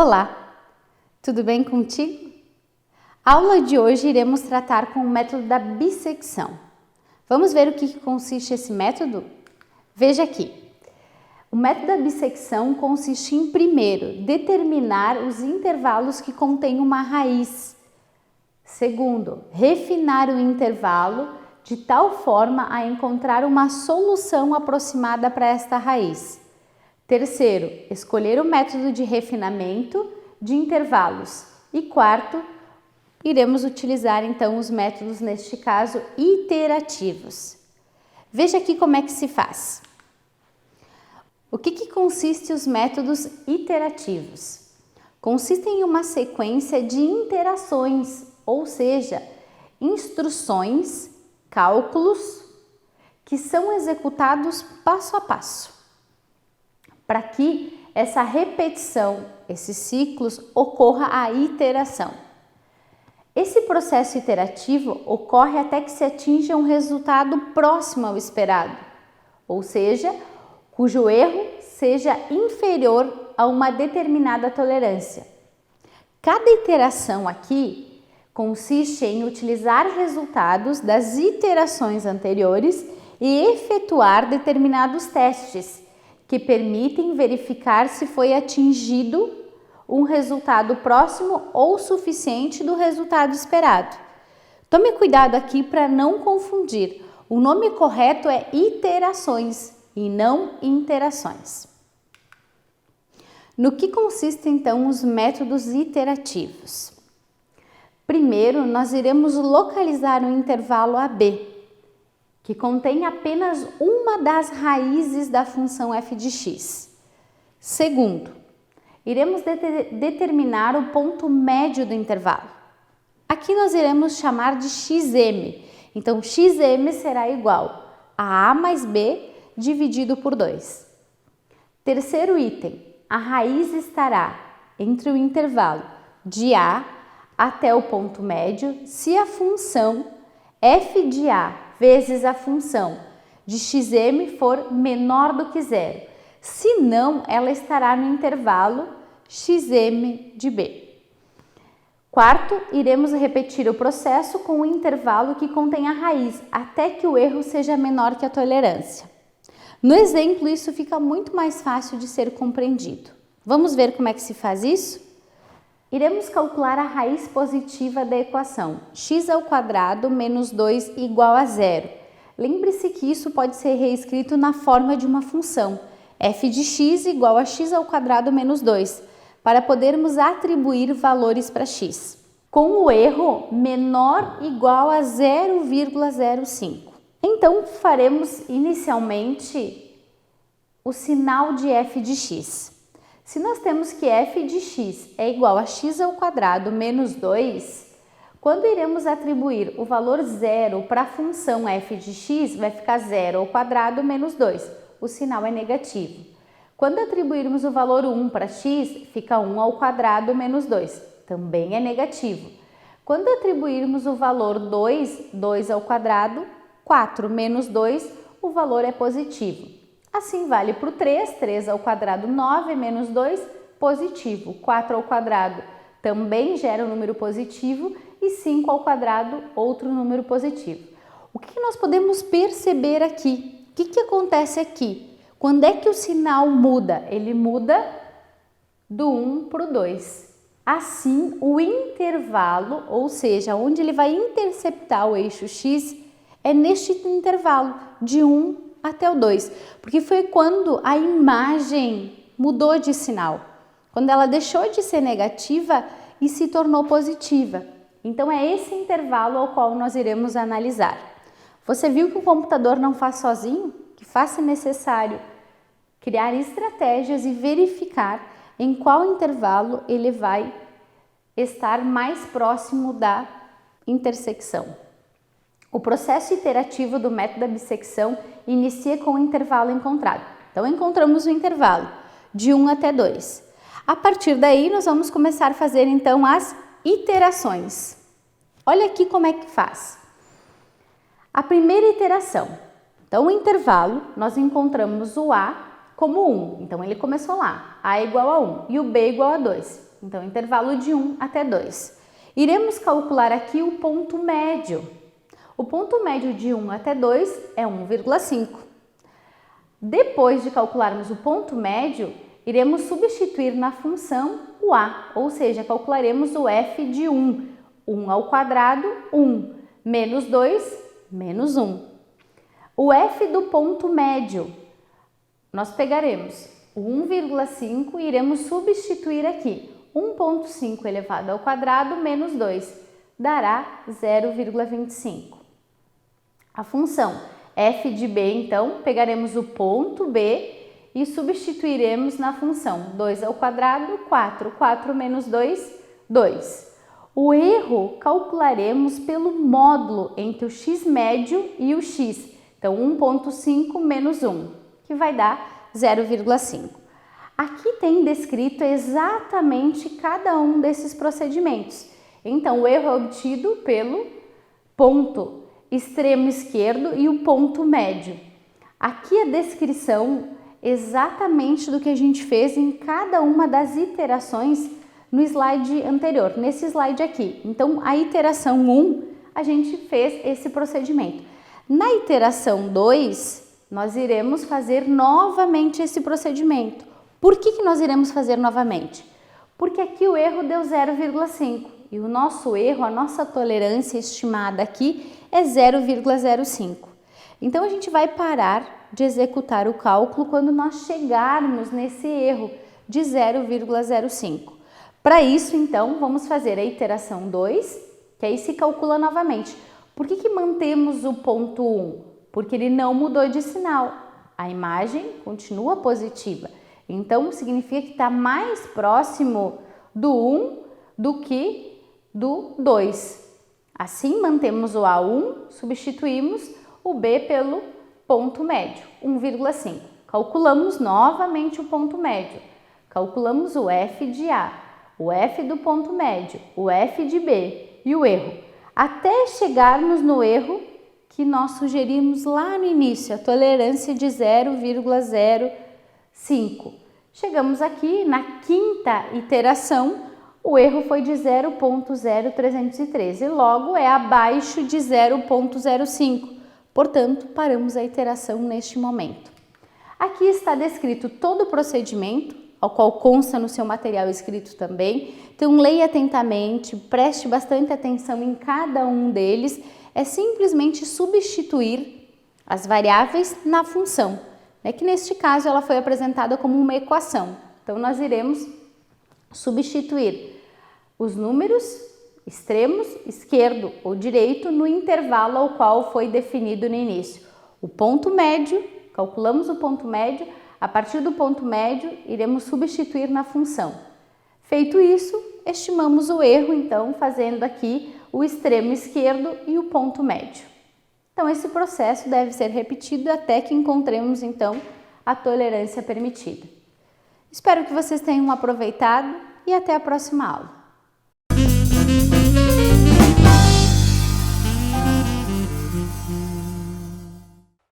Olá, tudo bem contigo? A aula de hoje iremos tratar com o método da bissecção. Vamos ver o que consiste esse método? Veja aqui. O método da bissecção consiste em, primeiro, determinar os intervalos que contêm uma raiz. Segundo, refinar o intervalo de tal forma a encontrar uma solução aproximada para esta raiz. Terceiro, escolher o método de refinamento de intervalos. E quarto, iremos utilizar então os métodos, neste caso, iterativos. Veja aqui como é que se faz. O que consiste os métodos iterativos? Consistem em uma sequência de interações, ou seja, instruções, cálculos, que são executados passo a passo, para que essa repetição, esses ciclos, ocorra a iteração. Esse processo iterativo ocorre até que se atinja um resultado próximo ao esperado, ou seja, cujo erro seja inferior a uma determinada tolerância. Cada iteração aqui consiste em utilizar resultados das iterações anteriores e efetuar determinados testes que permitem verificar se foi atingido um resultado próximo ou suficiente do resultado esperado. Tome cuidado aqui para não confundir. O nome correto é iterações e não interações. No que consistem então os métodos iterativos? Primeiro, nós iremos localizar o intervalo AB, que contém apenas uma das raízes da função f de x. Segundo, iremos determinar o ponto médio do intervalo. Aqui nós iremos chamar de xm. Então, xm será igual a mais b dividido por 2. Terceiro item, a raiz estará entre o intervalo de a até o ponto médio se a função f de a vezes a função de xm for menor do que zero. Se não, ela estará no intervalo xm de b. Quarto, iremos repetir o processo com o intervalo que contém a raiz, até que o erro seja menor que a tolerância. No exemplo, isso fica muito mais fácil de ser compreendido. Vamos ver como é que se faz isso? Iremos calcular a raiz positiva da equação x² menos 2 igual a zero. Lembre-se que isso pode ser reescrito na forma de uma função, f de x igual a x² menos 2, para podermos atribuir valores para x, com o erro menor igual a 0,05. Então, faremos inicialmente o sinal de f de x. Se nós temos que f de x é igual a x² menos 2, quando iremos atribuir o valor zero para a função f de x, vai ficar 0² menos 2. O sinal é negativo. Quando atribuirmos o valor 1 para x, fica 1² menos 2. Também é negativo. Quando atribuirmos o valor 2, 2², 4 menos 2, o valor é positivo. Assim vale para o 3, 3², 9 menos 2, positivo. 4² também gera um número positivo e 5², outro número positivo. O que nós podemos perceber aqui? O que acontece aqui? Quando é que o sinal muda? Ele muda do 1 para o 2. Assim, o intervalo, ou seja, onde ele vai interceptar o eixo x, é neste intervalo, de 1 até o 2, porque foi quando a imagem mudou de sinal, quando ela deixou de ser negativa e se tornou positiva. Então é esse intervalo ao qual nós iremos analisar. Você viu que o computador não faz sozinho? Que faz necessário criar estratégias e verificar em qual intervalo ele vai estar mais próximo da intersecção. O processo iterativo do método da bissecção inicia com o intervalo encontrado. Então, encontramos o intervalo de 1 até 2. A partir daí, nós vamos começar a fazer, então, as iterações. Olha aqui como é que faz. A primeira iteração. Então, o intervalo, nós encontramos o A como 1. Então, ele começou lá. A igual a 1 e o B igual a 2. Então, intervalo de 1 até 2. Iremos calcular aqui o ponto médio. O ponto médio de 1 até 2 é 1,5. Depois de calcularmos o ponto médio, iremos substituir na função o a, ou seja, calcularemos o f de 1. 1 ao quadrado, 1, menos 2, menos 1. O f do ponto médio, nós pegaremos o 1,5 e iremos substituir aqui. 1,5 elevado ao quadrado menos 2 dará 0,25. A função f de b, então, pegaremos o ponto b e substituiremos na função 2 ao quadrado, 4. 4 menos 2, 2. O erro calcularemos pelo módulo entre o x médio e o x. Então, 1,5 menos 1, que vai dar 0,5. Aqui tem descrito exatamente cada um desses procedimentos. Então, o erro é obtido pelo ponto extremo esquerdo e o ponto médio. Aqui a descrição exatamente do que a gente fez em cada uma das iterações no slide anterior, nesse slide aqui. Então, a iteração 1, a gente fez esse procedimento. Na iteração 2, nós iremos fazer novamente esse procedimento. Por que nós iremos fazer novamente? Porque aqui o erro deu 0,5 e o nosso erro, a nossa tolerância estimada aqui é 0,05. Então, a gente vai parar de executar o cálculo quando nós chegarmos nesse erro de 0,05. Para isso, então, vamos fazer a iteração 2, que aí se calcula novamente. Por que mantemos o ponto 1? Porque ele não mudou de sinal. A imagem continua positiva. Então, significa que está mais próximo do 1 do que do 2. Assim, mantemos o A1, substituímos o B pelo ponto médio, 1,5. Calculamos novamente o ponto médio. Calculamos o F de A, o F do ponto médio, o F de B e o erro. Até chegarmos no erro que nós sugerimos lá no início, a tolerância de 0,05. Chegamos aqui na quinta iteração, o erro foi de 0,0313 e logo é abaixo de 0,05. Portanto, paramos a iteração neste momento. Aqui está descrito todo o procedimento, ao qual consta no seu material escrito também. Então, leia atentamente, preste bastante atenção em cada um deles. É simplesmente substituir as variáveis na função, que neste caso ela foi apresentada como uma equação. Então, nós iremos substituir os números extremos, esquerdo ou direito, no intervalo ao qual foi definido no início. O ponto médio, calculamos o ponto médio, a partir do ponto médio iremos substituir na função. Feito isso, estimamos o erro, então, fazendo aqui o extremo esquerdo e o ponto médio. Então, esse processo deve ser repetido até que encontremos, então, a tolerância permitida. Espero que vocês tenham aproveitado e até a próxima aula.